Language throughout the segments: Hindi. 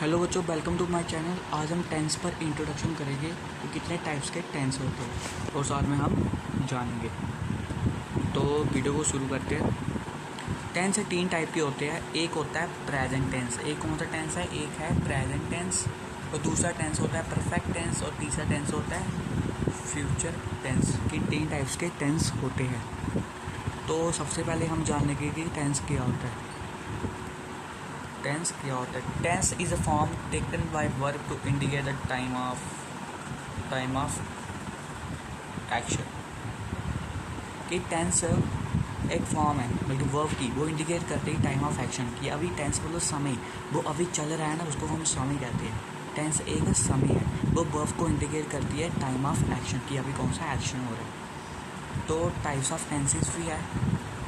हेलो बच्चों, वेलकम टू माय चैनल। आज हम टेंस पर इंट्रोडक्शन करेंगे कि कितने टाइप्स के टेंस होते हैं और साथ में हम जानेंगे। तो वीडियो को शुरू करते हैं। टेंस तीन टाइप के होते हैं। एक होता है प्रेजेंट टेंस। एक कौन सा टेंस है? एक है प्रेजेंट टेंस और दूसरा टेंस होता है परफेक्ट टेंस और तीसरा टेंस होता है फ्यूचर टेंस। कि तीन टाइप्स के टेंस होते हैं। तो सबसे पहले हम जान लेंगे कि टेंस क्या होता है। टेंस क्या होता है? Tense is a form taken by verb to indicate the time of action. कि टेंस एक फॉर्म है बल्कि वर्ब की, वो इंडिकेट करते हैं टाइम ऑफ एक्शन की। अभी टेंस मतलब समय, वो अभी चल रहा है ना, उसको हम समय कहते हैं। टेंस एक समय है, वो वर्ब को इंडिकेट करती है टाइम ऑफ एक्शन की, अभी कौन सा एक्शन हो रहा है। तो टाइप्स ऑफ टेंसेस भी है।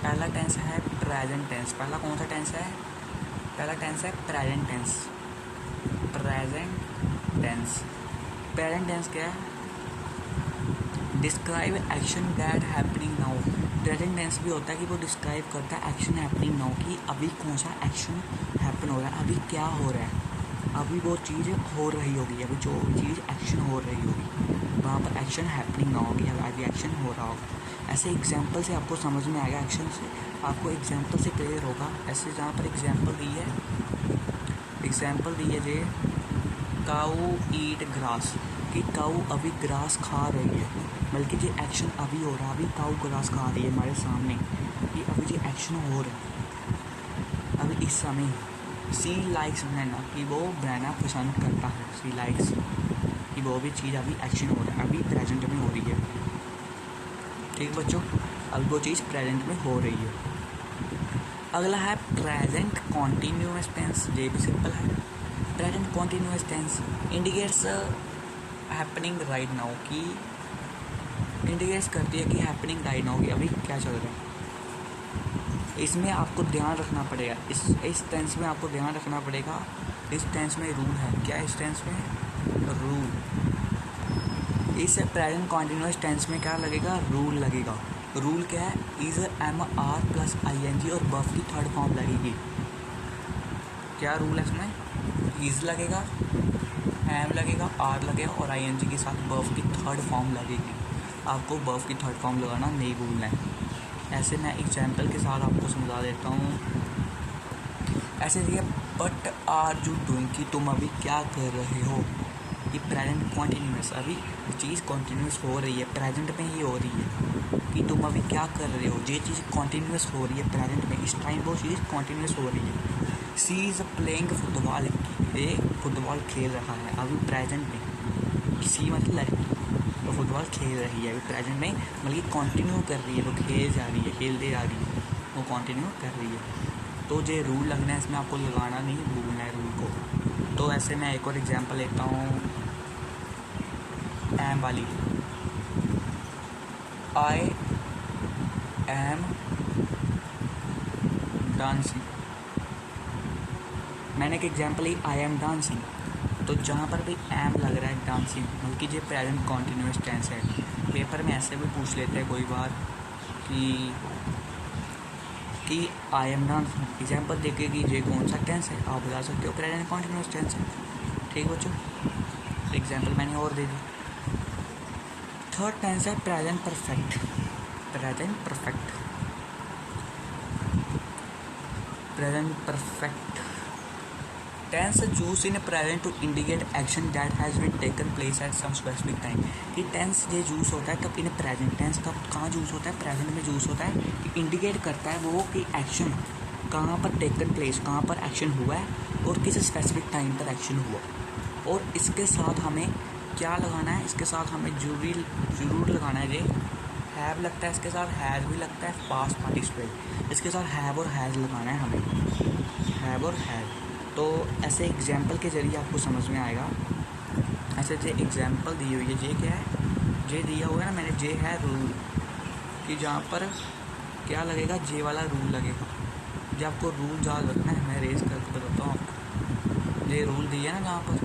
पहला टेंस है प्रेजेंट टेंस। पहला कौन सा टेंस है? पहला टेंस है present tense. Present tense present tense क्या है? Describe action that happening now. Present tense भी होता है कि वो डिस्क्राइब करता है एक्शन हैपनिंग नाउ, कि अभी कौन सा एक्शन हैपन हो रहा है, अभी क्या हो रहा है, अभी वो चीज़ हो रही होगी, अभी जो चीज़ एक्शन हो रही होगी वहाँ पर एक्शन हैपनिंग नाउ होगी, अभी एक्शन हो रहा होगा। ऐसे एग्जाम्पल से आपको समझ में आएगा, एक्शन से आपको एग्जाम्पल से क्लियर होगा। ऐसे जहाँ पर एग्जाम्पल दी है जे काऊ ईट ग्रास, कि काऊ अभी ग्रास खा रही है, बल्कि जो एक्शन अभी हो रहा है, अभी काऊ ग्रास खा रही है हमारे सामने, कि अभी जो एक्शन हो रहा है अभी इस समय। सी लाइक्स बनाना, कि वो बनाना पसंद करता है। सी लाइक्स, कि वो भी चीज़ अभी एक्शन हो रहा है, अभी प्रेजेंट में हो रही है। ठीक बच्चों, अब वो चीज़ प्रेजेंट में हो रही है। अगला है प्रेजेंट कॉन्टीन्यूअस टेंस। ये भी सिंपल है। Present continuous tense indicates happening right now, की इंडिकेट्स करती है कि हैपनिंग राइट नाउ, की अभी क्या चल रहा है। इसमें आपको ध्यान रखना पड़ेगा, इस टेंस में आपको ध्यान रखना पड़ेगा। इस टेंस में रूल है। क्या इस टेंस में रूल? इस प्रेजेंट कॉन्टीन्यूअस टेंस में क्या लगेगा? रूल लगेगा। रूल क्या है? Is am are plus ING और वर्ब की थर्ड फॉर्म लगेगी। क्या रूल है इसमें? इज लगेगा, एम लगेगा, आर लगेगा और ING के साथ वर्ब की थर्ड फॉर्म लगेगी। आपको वर्ब की थर्ड फॉर्म लगाना नहीं भूलना है। ऐसे मैं एग्जाम्पल के साथ आपको समझा देता हूँ। ऐसे देखिए, बट आर यू डूइंग, कि तुम अभी क्या कर रहे हो। कि प्रेजेंट कॉन्टीन्यूअस, अभी चीज़ कॉन्टीन्यूअस हो रही है, प्रेजेंट में ही हो रही है, कि तुम अभी क्या कर रहे हो। ये चीज़ कॉन्टीन्यूअस हो रही है प्रेजेंट में, इस टाइम वो चीज़ कॉन्टीन्यूअस हो रही है। सी इज़ प्लेइंग फुटबॉल, ये फुटबॉल खेल रहा है अभी प्रेजेंट में। सी मतलब लड़की, वो फुटबॉल खेल रही है अभी प्रेजेंट में, मतलब कंटिन्यू कर रही है, वो खेल जा रही है, खेलते जा रही है, वो कंटिन्यू कर रही है। तो जो रूल लगना है इसमें आपको लगाना नहीं भूलना है रूल को। तो ऐसे मैं एक और एग्जांपल लेता हूँ एम वाली। I am dancing. मैंने एक एग्जांपल ली, आई एम डांसिंग। तो जहाँ पर भी एम लग रहा है डांसिंग, बल्कि ये प्रेजेंट कॉन्टीन्यूअस टेंस है। पेपर में ऐसे भी पूछ लेते हैं कोई बार कि आई एम डांसिंग। एग्जाम्पल देखे कि ये कौन सा टेंस है, आप बता सकते हो प्रेजेंट कॉन्टीन्यूअस टेंस है। ठीक बच्चों, एग्जाम्पल मैंने और दे दी। थर्ड टेंस है present perfect. Present perfect tense use in present to indicate action that has been taken place at some specific time. कि टेंस ये यूज़ होता है तब इन प्रेजेंट टेंस, तब कहाँ यूज़ होता है? प्रेजेंट में यूज़ होता है, कि इंडिकेट करता है वो कि एक्शन कहाँ पर टेकन प्लेस, कहाँ पर एक्शन हुआ है और किस स्पेसिफिक टाइम पर एक्शन हुआ। और इसके साथ हमें क्या लगाना है? इसके साथ हमें जरूर लगाना है। ये हैव लगता है, इसके साथ हैज़ भी लगता है, पास्ट पार्टिसिपल, इसके साथ हैव और हैज़ लगाना है हमें, हैव और हैज़। तो ऐसे एग्जाम्पल के ज़रिए आपको समझ में आएगा। ऐसे जो एग्जाम्पल दी हुई है, ये क्या है? जे दिया हुआ है ना मैंने, जे है रूल, कि जहाँ पर क्या लगेगा? जे वाला रूल लगेगा। जब आपको रूल याद रखना है, मैं रेज करके बताता हूँ आपको। ये रूल दिया है ना, जहाँ पर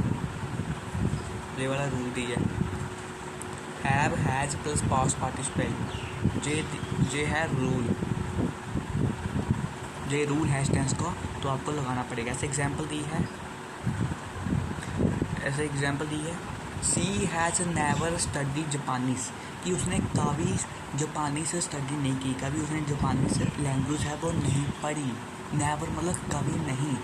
ये वाला रूल दिया है, have has plus past participle. जे है रूल, ये रूल है टेंस का, तो आपको लगाना पड़ेगा। ऐसे एग्जाम्पल दी है, ऐसे एग्जांपल दी है, सी हैज़ नेवर स्टडी जापानीज़, कि उसने कभी जापानी से स्टडी नहीं की, कभी उसने जापानी से लैंग्वेज है वो नहीं पढ़ी। नेवर मतलब कभी नहीं,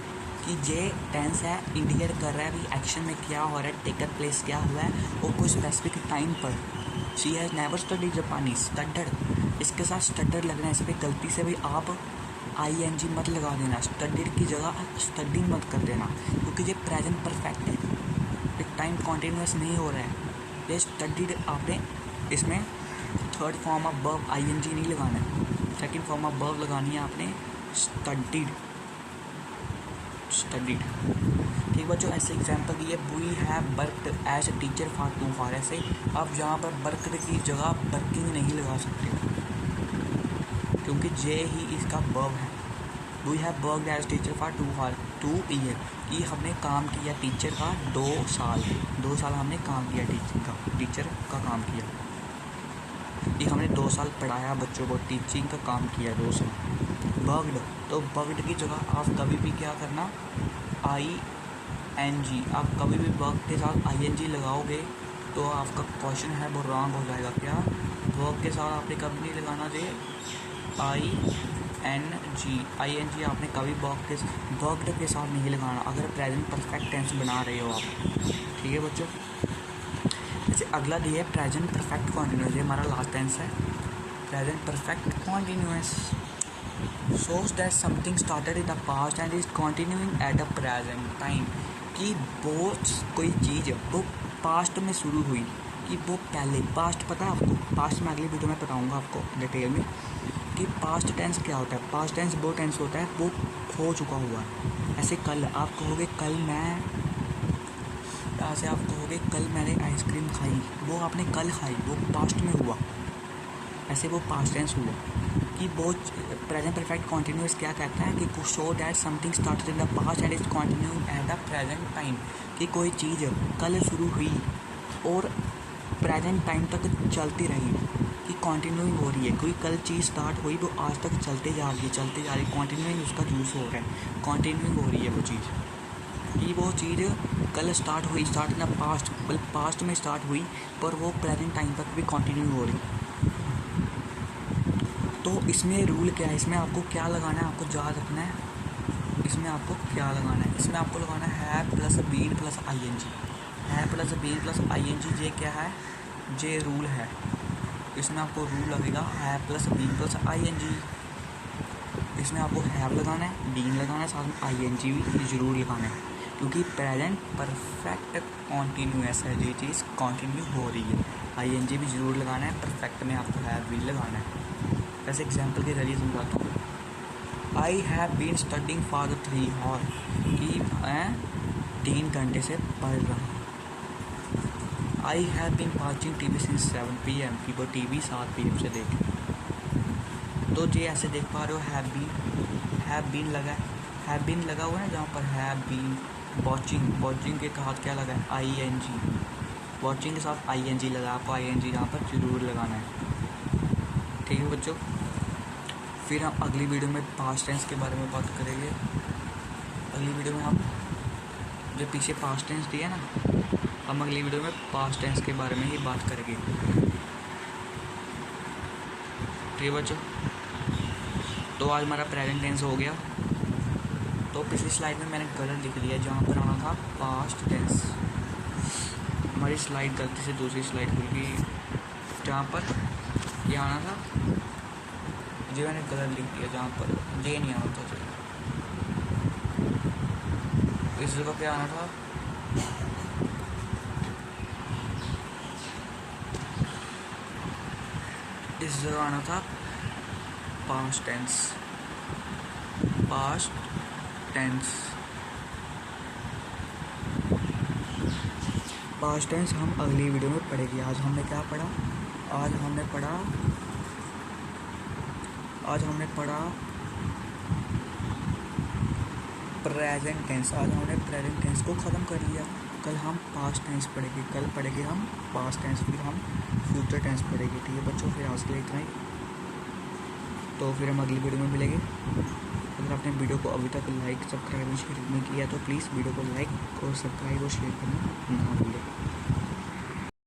कि जे टेंस है इंडिकेट कर रहा है भी एक्शन में क्या हो रहा है, टेकन प्लेस क्या हुआ है और कोई स्पेसिफिक टाइम पर। शी हैज़ नेवर स्टडी जापानी, स्टडर, इसके साथ स्टडर लगना है, इस पर गलती से भी आप ING मत लगा देना, स्टडीड की जगह स्टडी मत कर देना, क्योंकि ये प्रेजेंट परफेक्ट है, ये टाइम कॉन्टीन्यूस नहीं हो रहा है। ये स्टडीड आपने इसमें third form of verb ING नहीं लगाना है, सेकंड फॉर्म ऑफ वर्ब लगानी है आपने स्टडीड, स्टडीड। ठीक बच्चों, ऐसे एग्जांपल दिए, we have worked as a teacher for 2 for, ऐसे आप यहाँ पर वर्कड की जगह वर्किंग नहीं लगा सकते, क्योंकि जे ही इसका वर्ब है। We have worked as teacher for 2 year, कि हमने काम किया टीचर का 2 साल, 2 साल हमने काम किया टीचर का काम किया, कि हमने 2 साल पढ़ाया बच्चों को, टीचिंग का काम किया 2 साल। वर्कड, तो वर्कड की जगह आप कभी भी क्या करना, ING, आप कभी भी वर्क के साथ ING लगाओगे तो आपका क्वेश्चन है वो रॉन्ग हो जाएगा। क्या वर्क के साथ आपने कभी नहीं लगाना चाहिए ING आपने कभी वर्कड के साथ नहीं लगाना, अगर प्रेजेंट परफेक्ट टेंस बना रहे हो आप। ठीक है बच्चों, जैसे अगला दिया है प्रेजेंट परफेक्ट कॉन्टीन्यूअस, ये हमारा लास्ट टेंस है, present perfect continuous shows that something started in the past and is continuing at the present time, कि वो कोई चीज़ वो पास्ट में शुरू हुई, कि वो पहले पास्ट पता है आपको, पास्ट में अगली वीडियो में बताऊंगा आपको डिटेल में कि पास्ट टेंस क्या होता है। पास्ट टेंस वो टेंस होता है वो हो चुका हुआ है। ऐसे कल आप कहोगे कल मैं, ऐसे आप कहोगे कल मैंने आइसक्रीम खाई, वो आपने कल खाई, वो पास्ट में हुआ, ऐसे वो पास्ट टेंस हुआ। कि वो प्रेजेंट परफेक्ट कॉन्टीन्यूअस क्या कहता है कि show that something started in the past and is continuing at the present time, कि कोई चीज़ कल शुरू हुई और प्रेजेंट टाइम तक चलती रही, कि कॉन्टिन्यूइंग हो रही है। कोई कल चीज़ स्टार्ट हुई वो आज तक चलते जा रही है, कॉन्टिन्यूइंग उसका यूज़ हो रहा है, कॉन्टिन्यूइंग हो रही है वो चीज़, कि वो चीज़ कल स्टार्ट हुई, start in the past, past में स्टार्ट हुई पर वो प्रेजेंट टाइम तक भी कॉन्टिन्यू हो रही। तो इसमें रूल क्या है, इसमें आपको क्या लगाना है, आपको याद रखना है, इसमें आपको क्या लगाना है, इसमें आपको लगाना है प्लस बीन प्लस ING, है प्लस बीन प्लस ING, ये क्या है, ये रूल है। इसमें आपको रूल लगेगा है प्लस बीन प्लस ING, इसमें आपको हैव लगाना है, बीन लगाना है, साथ में ING भी ज़रूर लगाना है, क्योंकि प्रेजेंट परफेक्ट कॉन्टीन्यूअस है, ये चीज़ कॉन्टीन्यू हो रही है, ING भी ज़रूर लगाना है, परफेक्ट में आपको हैव भी लगाना है। ऐसे एग्जाम्पल के जरिए समझाता हूँ। I have been studying for the 3 hour, कि मैं 3 घंटे से पढ़ रहा हूँ। I have been watching TV since 7 PM, कि वो TV 7 PM से देख। तो ये ऐसे देख पा रहे हो हैव बीन लगा है, हैव बीन लगा हुआ है जहाँ पर हैव बीन। वॉचिंग के साथ क्या लगा है ING, वॉचिंग के साथ ING लगा, आपको ING यहाँ पर जरूर लगाना है। ठीक है बच्चों, फिर हम अगली वीडियो में पास्ट टेंस के बारे में बात करेंगे। अगली वीडियो में हम जो पीछे पास्ट टेंस दिया ना, हम अगली वीडियो में पास्ट टेंस के बारे में ही बात करेंगे। ठीक है बच्चों, तो आज हमारा प्रेजेंट टेंस हो गया। तो पिछली स्लाइड में मैंने गलत लिख दिया, जहाँ पर आना था पास्ट टेंस, हमारी स्लाइड गलती से दूसरी स्लाइड खुल गई, जहाँ पर ये आना था, जो मैंने गलत लिख दिया, जहाँ पर ये नहीं आना था, इस जगह पे आना था इस जगह आना था past tense, past tense. Past tense हम अगली वीडियो में पढ़ेंगे। आज हमने क्या पढ़ा, आज हमने पढ़ा प्रेजेंट टेंस। आज हमने प्रेजेंट टेंस को ख़त्म कर लिया। कल हम पास्ट टेंस पढ़ेंगे, कल पढ़ेंगे हम पास्ट टेंस, फिर हम फ्यूचर टेंस पढ़ेंगे। ठीक है बच्चों, फिर आज के लिए इतना ही। तो फिर हम अगली वीडियो में मिलेंगे। अगर आपने वीडियो को अभी तक लाइक सब्सक्राइब और शेयर नहीं किया तो प्लीज़ वीडियो को लाइक और सब्सक्राइब और शेयर करना ना भूलें।